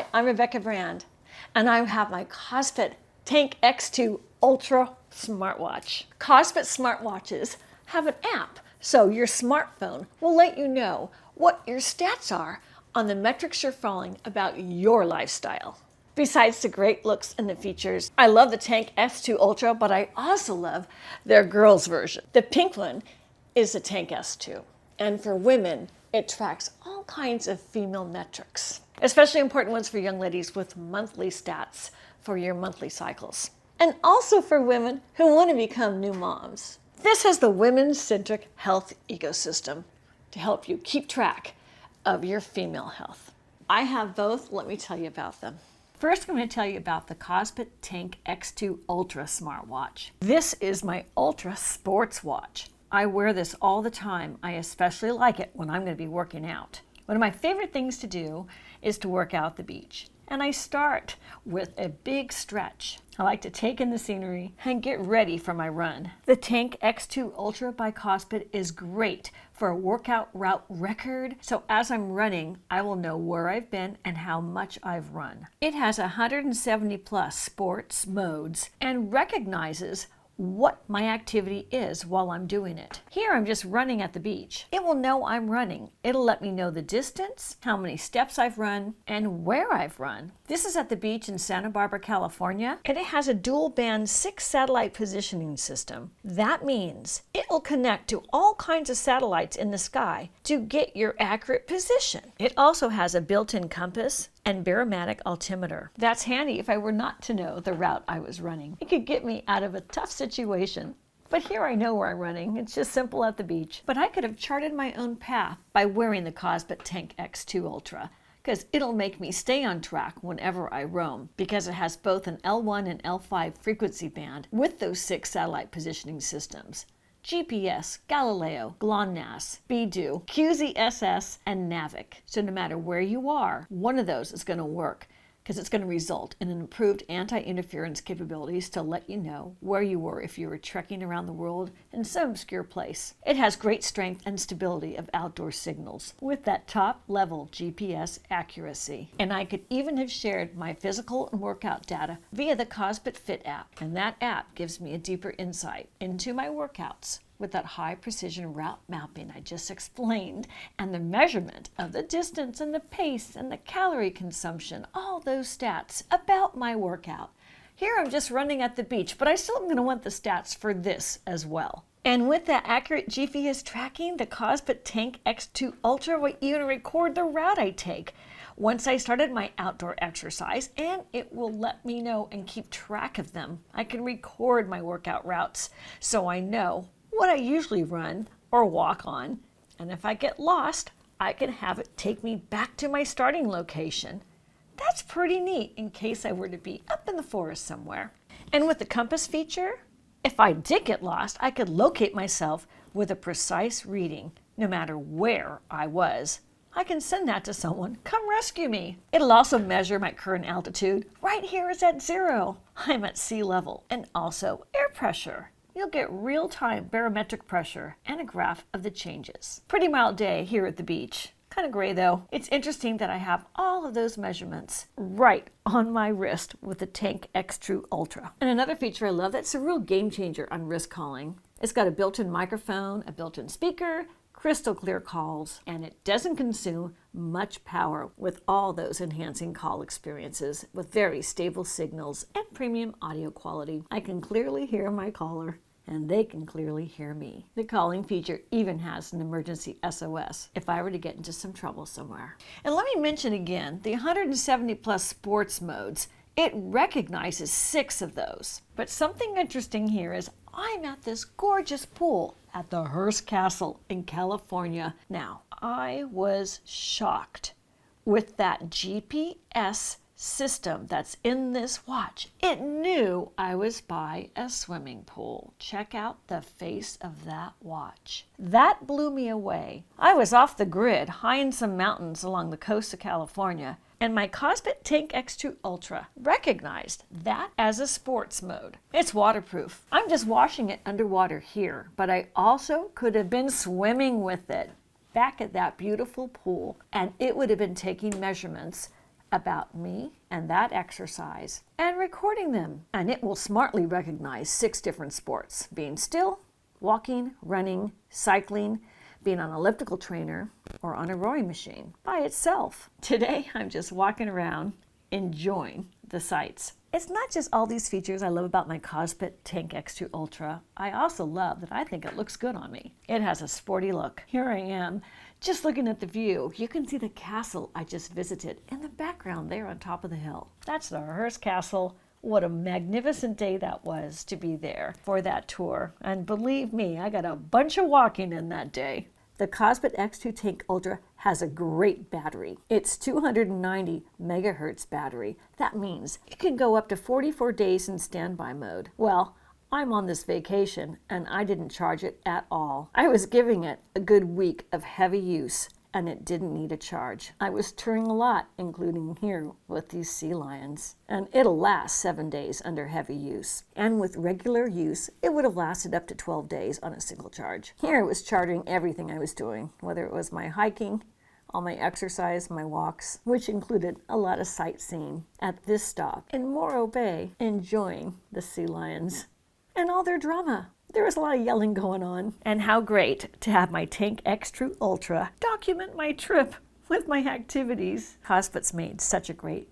Hi, I'm Rebecca Brand, and I have my KOSPET X2 Ultra smartwatch. KOSPET smartwatches have an app, so your smartphone will let you know what your stats are on the metrics you're following about your lifestyle. Besides the great looks and the features, I love the X2 Ultra, but I also love their girls version. The pink one is the S2, and for women, it tracks all kinds of female metrics, especially important ones for young ladies with monthly stats for your monthly cycles, and also for women who want to become new moms. This has the women-centric health ecosystem to help you keep track of your female health. I have both. Let me tell you about them. First, I'm going to tell you about the KOSPET X2 Ultra smartwatch. This is my ultra sports watch. I wear this all the time. I especially like it when I'm going to be working out. One of my favorite things to do is to work out at the beach. And I start with a big stretch. I like to take in the scenery and get ready for my run. The X2 Ultra by KOSPET is great for a workout route record, so as I'm running, I will know where I've been and how much I've run. It has 170 plus sports modes and recognizes what my activity is while I'm doing it. Here I'm just running at the beach. It will know I'm running. It'll let me know the distance, how many steps I've run, and where I've run. This is at the beach in Santa Barbara, California, and it has a dual band 6 satellite positioning system. That means it will connect to all kinds of satellites in the sky to get your accurate position. It also has a built-in compass and barometric altimeter. That's handy if I were not to know the route I was running. It could get me out of a tough situation. But here I know where I'm running. It's just simple at the beach. But I could have charted my own path by wearing the KOSPET X2 Ultra, because it'll make me stay on track whenever I roam, because it has both an L1 and L5 frequency band with those 6 satellite positioning systems: GPS, Galileo, GLONASS, BeiDou, QZSS, and Navic. So no matter where you are, one of those is going to work, because it's going to result in an improved anti-interference capabilities to let you know where you were if you were trekking around the world in some obscure place. It has great strength and stability of outdoor signals with that top-level GPS accuracy. And I could even have shared my physical and workout data via the Kospet Fit app, and that app gives me a deeper insight into my workouts with that high precision route mapping I just explained, and the measurement of the distance and the pace and the calorie consumption, all those stats about my workout. Here I'm just running at the beach, but I still am going to want the stats for this as well. And with that accurate GPS tracking, the KOSPET X2 Ultra will even record the route I take once I started my outdoor exercise, and it will let me know and keep track of them. I can record my workout routes so I know what I usually run or walk on, and if I get lost, I can have it take me back to my starting location. That's pretty neat in case I were to be up in the forest somewhere. And with the compass feature, if I did get lost, I could locate myself with a precise reading, no matter where I was. I can send that to someone, come rescue me. It'll also measure my current altitude. Right here is at 0. I'm at sea level, and also air pressure. You'll get real-time barometric pressure and a graph of the changes. Pretty mild day here at the beach. Kind of gray though. It's interesting that I have all of those measurements right on my wrist with the X2 Ultra. And another feature I love that's a real game changer on wrist calling. It's got a built-in microphone, a built-in speaker, crystal clear calls, and it doesn't consume much power with all those enhancing call experiences with very stable signals and premium audio quality. I can clearly hear my caller, and they can clearly hear me. The calling feature even has an emergency SOS if I were to get into some trouble somewhere. And let me mention again, the 170 plus sports modes, it recognizes 6 of those. But something interesting here is I'm at this gorgeous pool at the Hearst Castle in California. Now, I was shocked with that GPS system that's in this watch. It knew I was by a swimming pool. Check out the face of that watch. That blew me away. I was off the grid, high in some mountains along the coast of California, and my KOSPET X2 Ultra recognized that as a sports mode. It's waterproof. I'm just washing it underwater here, but I also could have been swimming with it back at that beautiful pool, and it would have been taking measurements about me and that exercise and recording them. And it will smartly recognize 6 different sports: being still, walking, running, cycling, being on an elliptical trainer, or on a rowing machine by itself. Today, I'm just walking around enjoying the sights. It's not just all these features I love about my KOSPET Tank X2 Ultra. I also love that I think it looks good on me. It has a sporty look. Here I am, just looking at the view. You can see the castle I just visited in the background there on top of the hill. That's the Hearst Castle. What a magnificent day that was to be there for that tour. And believe me, I got a bunch of walking in that day. The KOSPET X2 Tank Ultra has a great battery. It's 290 megahertz battery. That means it can go up to 44 days in standby mode. Well, I'm on this vacation and I didn't charge it at all. I was giving it a good week of heavy use and it didn't need a charge. I was touring a lot, including here with these sea lions. And it'll last 7 days under heavy use. And with regular use, it would have lasted up to 12 days on a single charge. Here it was charging everything I was doing, whether it was my hiking, all my exercise, my walks, which included a lot of sightseeing at this stop in Morro Bay, enjoying the sea lions and all their drama. There was a lot of yelling going on. And how great to have my Tank X2 Ultra document my trip with my activities. KOSPET's made such a great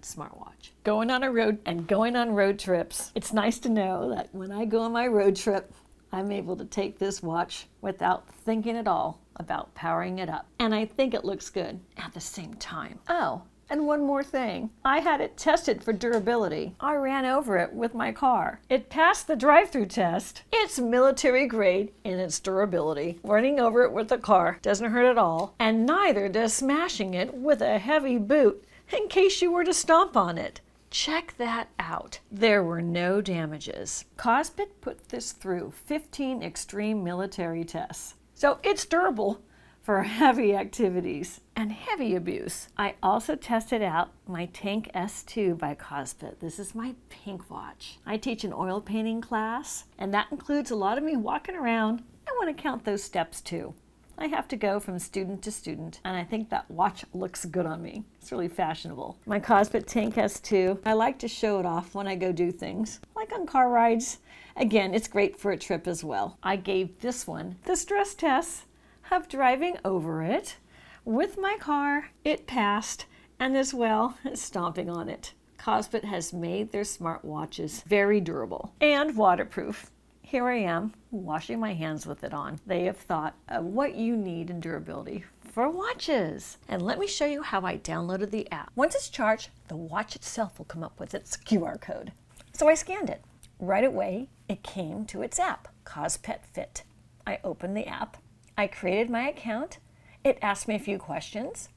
smartwatch. Going on road trips. It's nice to know that when I go on my road trip, I'm able to take this watch without thinking at all about powering it up. And I think it looks good at the same time. Oh, and one more thing. I had it tested for durability. I ran over it with my car. It passed the drive-through test. It's military grade in its durability. Running over it with the car doesn't hurt at all, and neither does smashing it with a heavy boot in case you were to stomp on it. Check that out. There were no damages. KOSPET put this through 15 extreme military tests. So it's durable for heavy activities and heavy abuse. I also tested out my Tank S2 by KOSPET. This is my pink watch. I teach an oil painting class, and that includes a lot of me walking around. I want to count those steps too. I have to go from student to student, and I think that watch looks good on me. It's really fashionable. My KOSPET Tank S2, I like to show it off when I go do things, like on car rides. Again, it's great for a trip as well. I gave this one the stress test of driving over it with my car. It passed, and as well as stomping on it. KOSPET has made their smartwatches very durable and waterproof. Here I am, washing my hands with it on. They have thought of what you need in durability for watches. And let me show you how I downloaded the app. Once it's charged, the watch itself will come up with its QR code. So I scanned it. Right away, it came to its app, KOSPET Fit. I opened the app. I created my account. It asked me a few questions,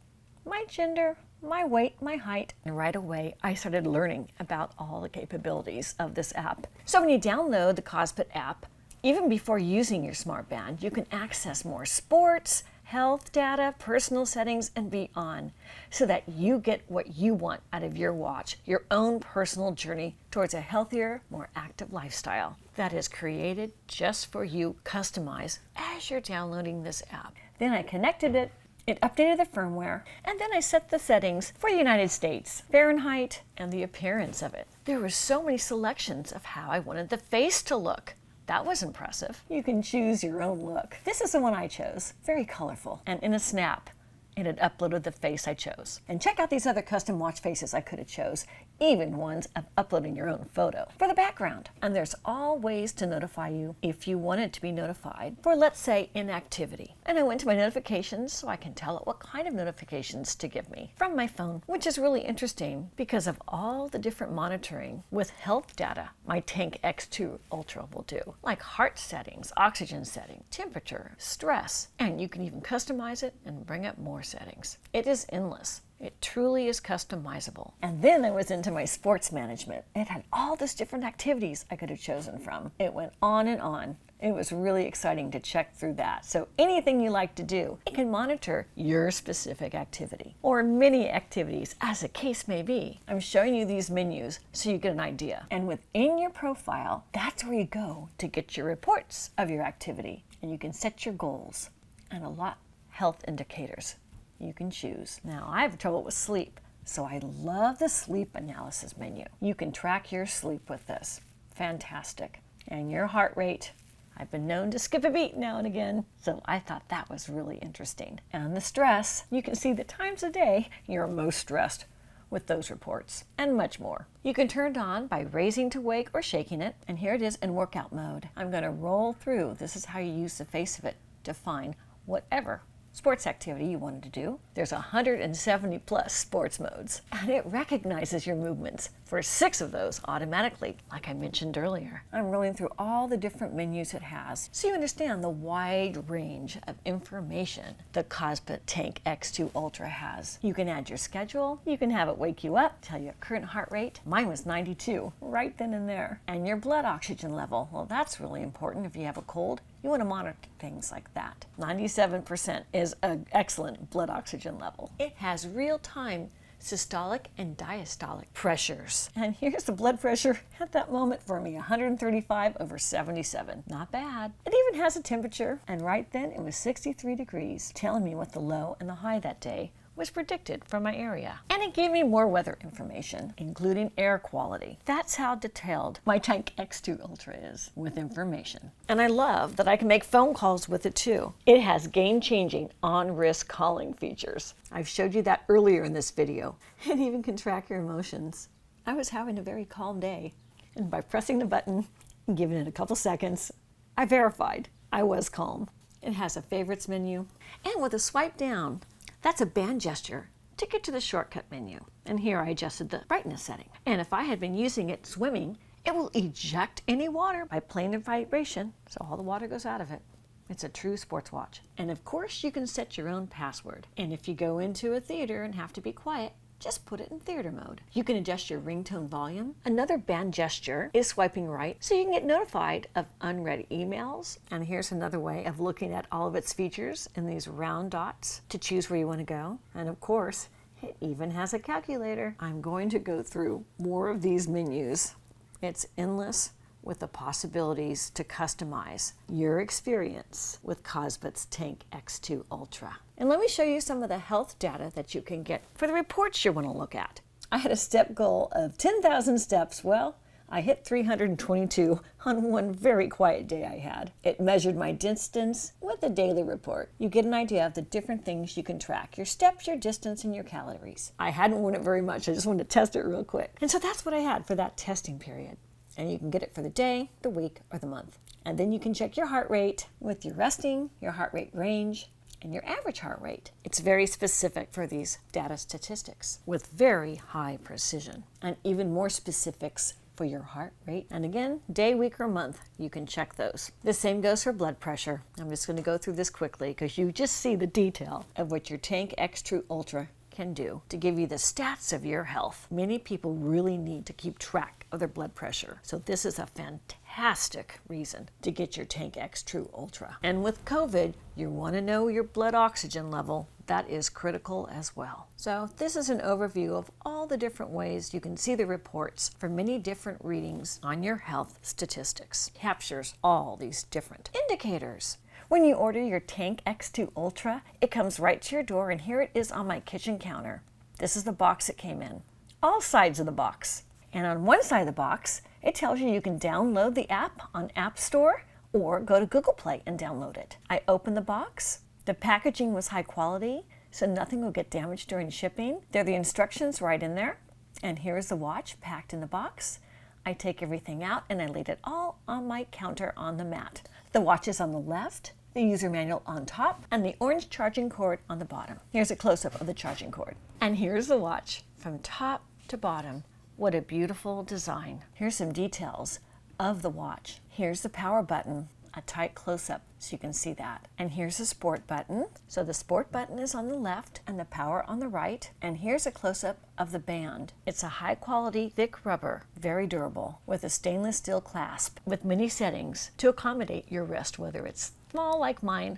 my gender, my weight, my height, and right away I started learning about all the capabilities of this app. So when you download the KOSPET app, even before using your smart band, you can access more sports, health data, personal settings, and beyond, so that you get what you want out of your watch, your own personal journey towards a healthier, more active lifestyle that is created just for you, customized as you're downloading this app. Then I connected it, it updated the firmware, and then I set the settings for the United States, Fahrenheit, and the appearance of it. There were so many selections of how I wanted the face to look. That was impressive. You can choose your own look. This is the one I chose, very colorful, and in a snap, it had uploaded the face I chose. And check out these other custom watch faces I could have chose, even ones of uploading your own photo for the background. And there's all ways to notify you if you wanted to be notified for, let's say, inactivity. And I went to my notifications so I can tell it what kind of notifications to give me from my phone, which is really interesting because of all the different monitoring with health data my Tank X2 Ultra will do, like heart settings, oxygen setting, temperature, stress, and you can even customize it and bring up more settings. It is endless. It truly is customizable. And then I was into my sports management. It had all these different activities I could have chosen from. It went on and on. It was really exciting to check through that. So anything you like to do, it can monitor your specific activity or many activities, as the case may be. I'm showing you these menus so you get an idea. And within your profile, that's where you go to get your reports of your activity. And you can set your goals and a lot of health indicators you can choose. Now, I have trouble with sleep, So I love the sleep analysis menu. You can track your sleep with this. Fantastic. And your heart rate. I've been known to skip a beat now and again, so I thought that was really interesting. And the stress, you can see the times a day you're most stressed with those reports, and much more. You can turn it on by raising to wake or shaking it, and here it is in workout mode. I'm going to roll through. This is how you use the face of it to find whatever sports activity you wanted to do. There's 170 plus sports modes, and it recognizes your movements for 6 of those automatically, like I mentioned earlier. I'm rolling through all the different menus it has, so you understand the wide range of information the Kospet X2 Ultra has. You can add your schedule, you can have it wake you up, tell you your current heart rate. Mine was 92, right then and there. And your blood oxygen level, well, that's really important if you have a cold. You want to monitor things like that. 97% is an excellent blood oxygen level. It has real-time systolic and diastolic pressures. And here's the blood pressure at that moment for me, 135/77. Not bad. It even has a temperature, and right then it was 63 degrees, telling me what the low and the high that day was predicted for my area. And it gave me more weather information, including air quality. That's how detailed my X2 Ultra is with information. And I love that I can make phone calls with it too. It has game-changing on-wrist calling features. I've showed you that earlier in this video. It even can track your emotions. I was having a very calm day, and by pressing the button and giving it a couple seconds, I verified I was calm. It has a favorites menu, and with a swipe down, that's a band gesture to get to the shortcut menu. And here I adjusted the brightness setting. And if I had been using it swimming, it will eject any water by playing a vibration, so all the water goes out of it. It's a true sports watch. And of course, you can set your own password. And if you go into a theater and have to be quiet, just put it in theater mode. You can adjust your ringtone volume. Another band gesture is swiping right, so you can get notified of unread emails. And here's another way of looking at all of its features in these round dots to choose where you want to go. And of course, it even has a calculator. I'm going to go through more of these menus. It's endless with the possibilities to customize your experience with Kospet's X2 Ultra. And let me show you some of the health data that you can get for the reports you want to look at. I had a step goal of 10,000 steps. Well, I hit 322 on one very quiet day I had. It measured my distance with a daily report. You get an idea of the different things you can track: your steps, your distance, and your calories. I hadn't worn it very much. I just wanted to test it real quick. And so that's what I had for that testing period. And you can get it for the day, the week, or the month. And then you can check your heart rate with your resting, your heart rate range, and your average heart rate. It's very specific for these data statistics with very high precision, and even more specifics for your heart rate. And again, day, week, or month, you can check those. The same goes for blood pressure. I'm just going to go through this quickly because you just see the detail of what your X2 Ultra can do to give you the stats of your health. Many people really need to keep track of their blood pressure, so this is a fantastic reason to get your X2 Ultra. And with COVID, you want to know your blood oxygen level. That is critical as well. So this is an overview of all the different ways you can see the reports for many different readings on your health statistics. It captures all these different indicators. When you order your X2 Ultra, it comes right to your door, and here it is on my kitchen counter. This is the box it came in. All sides of the box. And on one side of the box, it tells you can download the app on App Store or go to Google Play and download it. I opened the box. The packaging was high quality, so nothing will get damaged during shipping. There are the instructions right in there. And here's the watch packed in the box. I take everything out and I laid it all on my counter on the mat. The watch is on the left, the user manual on top, and the orange charging cord on the bottom. Here's a close-up of the charging cord. And here's the watch from top to bottom. What a beautiful design. Here's some details of the watch. Here's the power button, a tight close-up so you can see that. And here's the sport button. So the sport button is on the left and the power on the right. And here's a close-up of the band. It's a high-quality, thick rubber, very durable, with a stainless steel clasp with many settings to accommodate your wrist, whether it's small like mine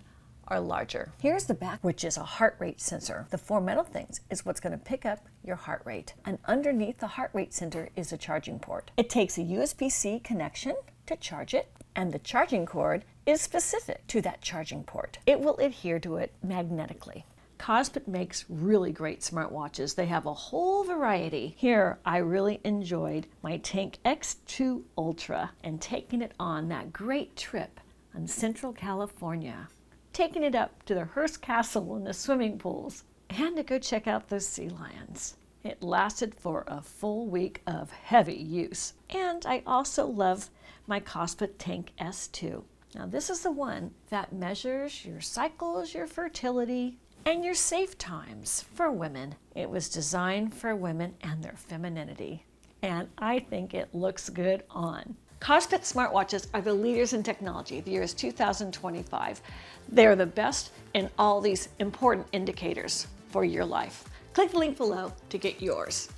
or larger. Here's the back, which is a heart rate sensor. The four metal things is what's going to pick up your heart rate. And underneath the heart rate sensor is a charging port. It takes a USB-C connection to charge it, and the charging cord is specific to that charging port. It will adhere to it magnetically. Kospet makes really great smartwatches. They have a whole variety. Here, I really enjoyed my Tank X2 Ultra and taking it on that great trip in Central California. Taking it up to the Hearst Castle and the swimming pools and to go check out those sea lions. It lasted for a full week of heavy use. And I also love my Kospet Tank S2. Now this is the one that measures your cycles, your fertility, and your safe times for women. It was designed for women and their femininity. And I think it looks good on. Kospet smartwatches are the leaders in technology. The year is 2025. They're the best in all these important indicators for your life. Click the link below to get yours.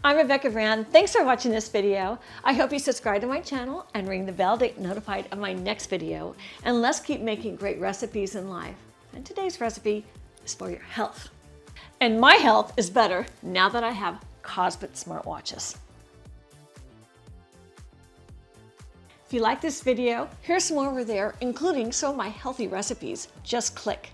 I'm Rebecca Brand. Thanks for watching this video. I hope you subscribe to my channel and ring the bell to get notified of my next video. And let's keep making great recipes in life. And today's recipe is for your health. And my health is better now that I have Kospet smartwatches. If you like this video, here's some more over there, including some of my healthy recipes. Just click.